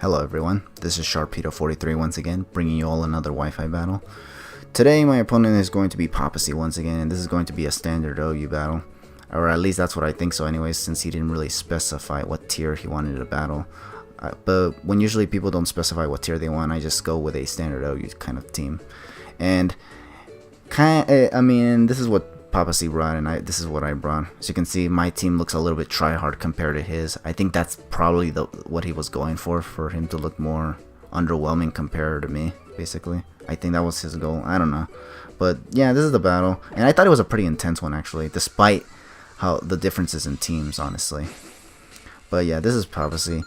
Hello everyone, this is Sharpedo43 once again, bringing you all another Wi-Fi battle. Today my opponent is going to be PaPaSea once again, and this is going to be a standard OU battle. Or at least that's what I think so anyways, since he didn't really specify what tier he wanted to battle. But when usually people don't specify what tier they want, I just go with a standard OU kind of team. And this is what PaPaSea brought, and this is what I brought. As you can see, my team looks a little bit try-hard compared to his. I think that's probably what he was going for him to look more underwhelming compared to me, basically. I think that was his goal. I don't know. But yeah, this is the battle. And I thought it was a pretty intense one, actually, despite how the differences in teams, honestly. But yeah, this is PaPaSea.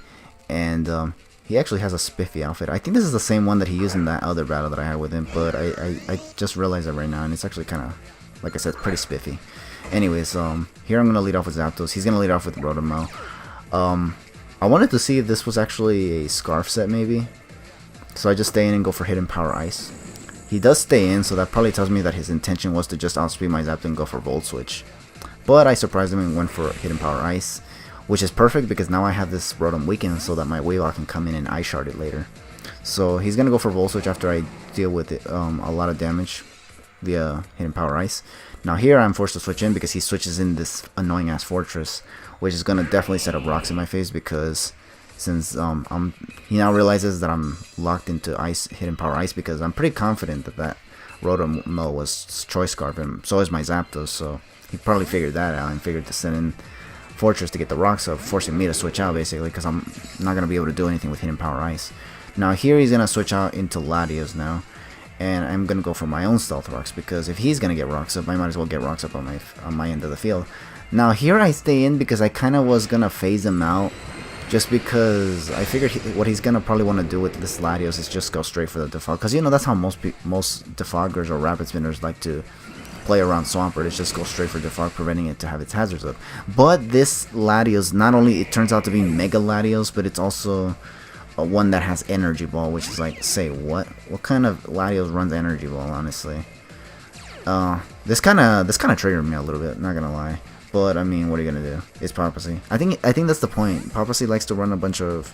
And he actually has a spiffy outfit. I think this is the same one that he used in that other battle that I had with him. But I just realized that right now, and it's actually kind of, like I said, pretty spiffy. Anyways, here I'm going to lead off with Zapdos. He's going to lead off with Rotom-M. I wanted to see if this was actually a Scarf set, maybe. So I just stay in and go for Hidden Power Ice. He does stay in, so that probably tells me that his intention was to just outspeed my Zapdos and go for Volt Switch. But I surprised him and went for Hidden Power Ice, which is perfect because now I have this Rotom weakened so that my Weavile can come in and Ice Shard it later. So he's going to go for Volt Switch after I deal with it, a lot of damage via Hidden Power Ice. Now here I'm forced to switch in because he switches in this annoying ass Fortress, which is going to definitely set up rocks in my face because since he now realizes that I'm locked into Hidden Power Ice, because I'm pretty confident that Rotom-M was Choice Scarf, and so is my Zapdos, so he probably figured that out and figured to send in Fortress to get the rocks up, forcing me to switch out basically because I'm not going to be able to do anything with Hidden Power Ice. Now here he's going to switch out into Latios now. And I'm going to go for my own Stealth Rocks, because if he's going to get rocks up, I might as well get rocks up on my end of the field. Now here I stay in because I kind of was going to phase him out, just because I figured what he's going to probably want to do with this Latios is just go straight for the Defog. Because you know that's how most Defoggers or Rapid Spinners like to play around Swampert. It's just go straight for Defog, preventing it to have its hazards up. But this Latios, not only it turns out to be Mega Latios, but it's also one that has Energy Ball, which is like, say what kind of Latios runs Energy Ball, honestly? This kind of triggered me a little bit, not gonna lie. But I mean, what are you gonna do? It's PaPaSea. I think that's the point. PaPaSea likes to run a bunch of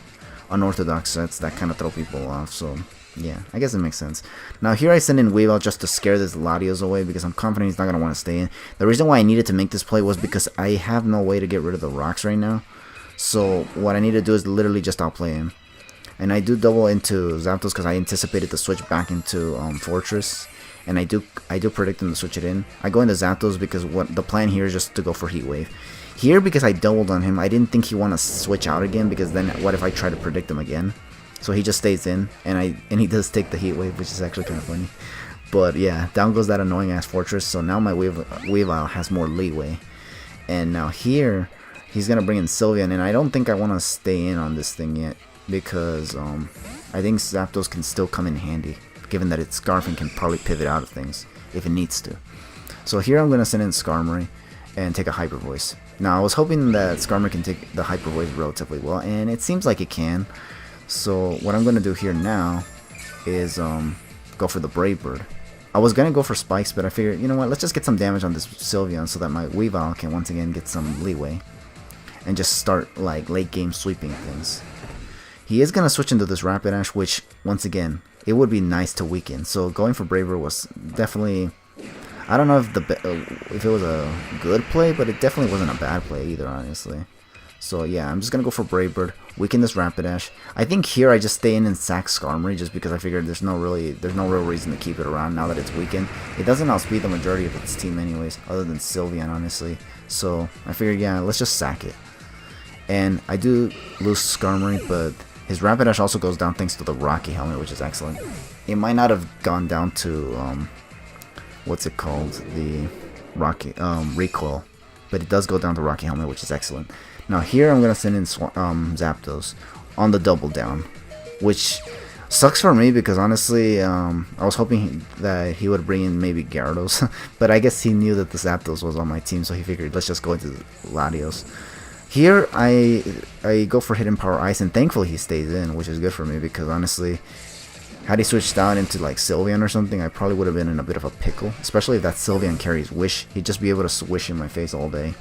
unorthodox sets that kind of throw people off. So yeah, I guess it makes sense. Now here I send in Weavile just to scare this Latios away because I'm confident he's not gonna want to stay in. The reason why I needed to make this play was because I have no way to get rid of the rocks right now. So what I need to do is literally just outplay him. And I do double into Zapdos because I anticipated the switch back into Fortress, and I do predict him to switch it in. I go into Zapdos because what the plan here is just to go for Heat Wave. Here, because I doubled on him, I didn't think he want to switch out again, because then what if I try to predict him again? So he just stays in, and he does take the Heat Wave, which is actually kind of funny. But yeah, down goes that annoying ass Fortress. So now my Weavile has more leeway, and now here he's gonna bring in Sylveon, and I don't think I want to stay in on this thing yet, because I think Zapdos can still come in handy, given that its Scarfing can probably pivot out of things if it needs to. So here I'm going to send in Skarmory and take a Hyper Voice. Now I was hoping that Skarmory can take the Hyper Voice relatively well, and it seems like it can. So what I'm going to do here now is go for the Brave Bird. I was going to go for Spikes, but I figured, you know what, let's just get some damage on this Sylveon so that my Weavile can once again get some leeway and just start like late game sweeping things. He is going to switch into this Rapidash, which, once again, it would be nice to weaken. So going for Braver was definitely, I don't know if it was a good play, but it definitely wasn't a bad play either, honestly. So yeah, I'm just going to go for Brave Bird, weaken this Rapidash. I think here I just stay in and sack Skarmory just because I figured there's no real reason to keep it around now that it's weakened. It doesn't outspeed the majority of its team anyways, other than Sylveon, honestly. So I figured, yeah, let's just sack it. And I do lose Skarmory, but his Rapidash also goes down thanks to the Rocky Helmet, which is excellent. It might not have gone down to, what's it called? The Rocky, Recoil. But it does go down to Rocky Helmet, which is excellent. Now here I'm going to send in Zapdos on the double down, which sucks for me because honestly, I was hoping that he would bring in maybe Gyarados. But I guess he knew that the Zapdos was on my team, so he figured, let's just go into Latios. Here, I go for Hidden Power Ice, and thankfully he stays in, which is good for me, because honestly, had he switched out into like Sylveon or something, I probably would have been in a bit of a pickle, especially if that Sylveon carries Wish. He'd just be able to swish in my face all day.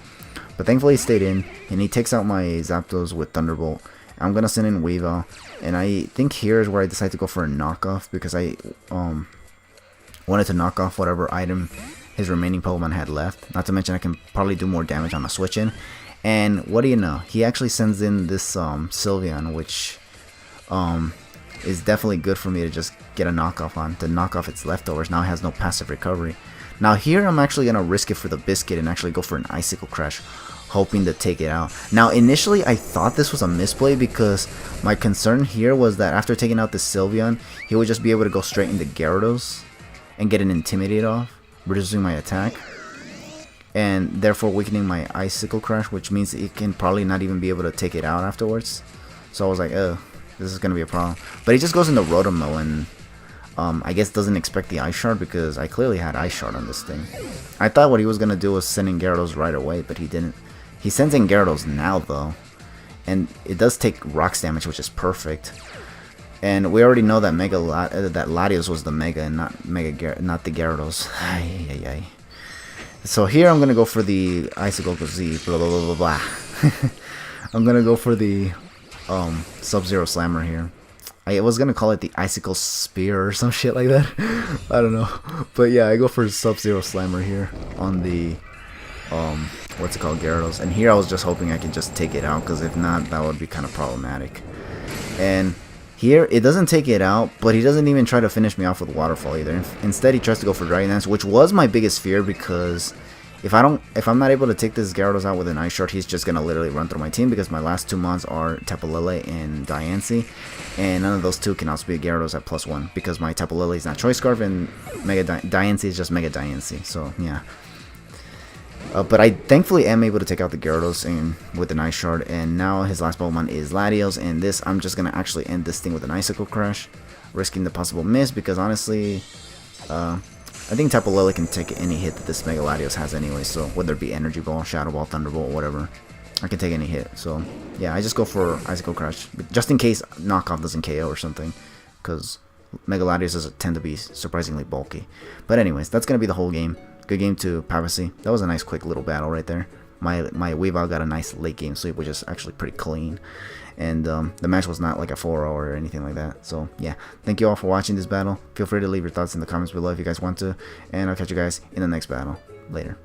But thankfully he stayed in, and he takes out my Zapdos with Thunderbolt, I'm gonna send in Weavile, and I think here is where I decide to go for a knockoff because I wanted to knock off whatever item his remaining Pokemon had left. Not to mention I can probably do more damage on a switch in. And what do you know? He actually sends in this Sylveon, which is definitely good for me to just get a knockoff on, to knock off its leftovers. Now it has no passive recovery. Now here I'm actually going to risk it for the biscuit and actually go for an Icicle Crash, hoping to take it out. Now initially I thought this was a misplay because my concern here was that after taking out the Sylveon, he would just be able to go straight into Gyarados and get an Intimidate off, reducing my attack, and therefore weakening my Icicle Crash, which means it can probably not even be able to take it out afterwards. So I was like, oh, this is going to be a problem. But he just goes into Rotom-M and I guess doesn't expect the Ice Shard because I clearly had Ice Shard on this thing. I thought what he was going to do was send in Gyarados right away, but he didn't. He sends in Gyarados now though, and it does take Rocks damage, which is perfect. And we already know that that Latios was the Mega and not the Gyarados. Ay, ay, ay. So here I'm gonna go for the Icicle Z, blah blah blah blah blah. I'm gonna go for the Sub-Zero Slammer here. I was gonna call it the Icicle Spear or some shit like that. I don't know, but yeah, I go for Sub-Zero Slammer here on the what's it called, Gyarados. And here I was just hoping I could just take it out, because if not, that would be kind of problematic. And here it doesn't take it out, but he doesn't even try to finish me off with Waterfall either. Instead, he tries to go for Dragon Dance, which was my biggest fear, because if I'm not able to take this Gyarados out with an Ice Shard, he's just gonna literally run through my team, because my last two mons are Tapu Lele and Diancie, and none of those two can outspeed Gyarados at +1, because my Tapu Lele is not Choice Scarf and Diancie is just Mega Diancie. So yeah. But I thankfully am able to take out the Gyarados with an Ice Shard, and now his last Pokemon is Latios, and this I'm just going to actually end this thing with an Icicle Crash, risking the possible miss, because honestly, I think Tapu Lele can take any hit that this Mega Latios has anyway, so whether it be Energy Ball, Shadow Ball, Thunderbolt, whatever, I can take any hit. So yeah, I just go for Icicle Crash, just in case Knockoff doesn't KO or something, because Mega Latios tend to be surprisingly bulky. But anyways, that's going to be the whole game. Good game to PaPaSea. That was a nice quick little battle right there. My Weavile got a nice late game sweep, which is actually pretty clean. And the match was not like a 4-0 or anything like that. So yeah, thank you all for watching this battle. Feel free to leave your thoughts in the comments below if you guys want to. And I'll catch you guys in the next battle. Later.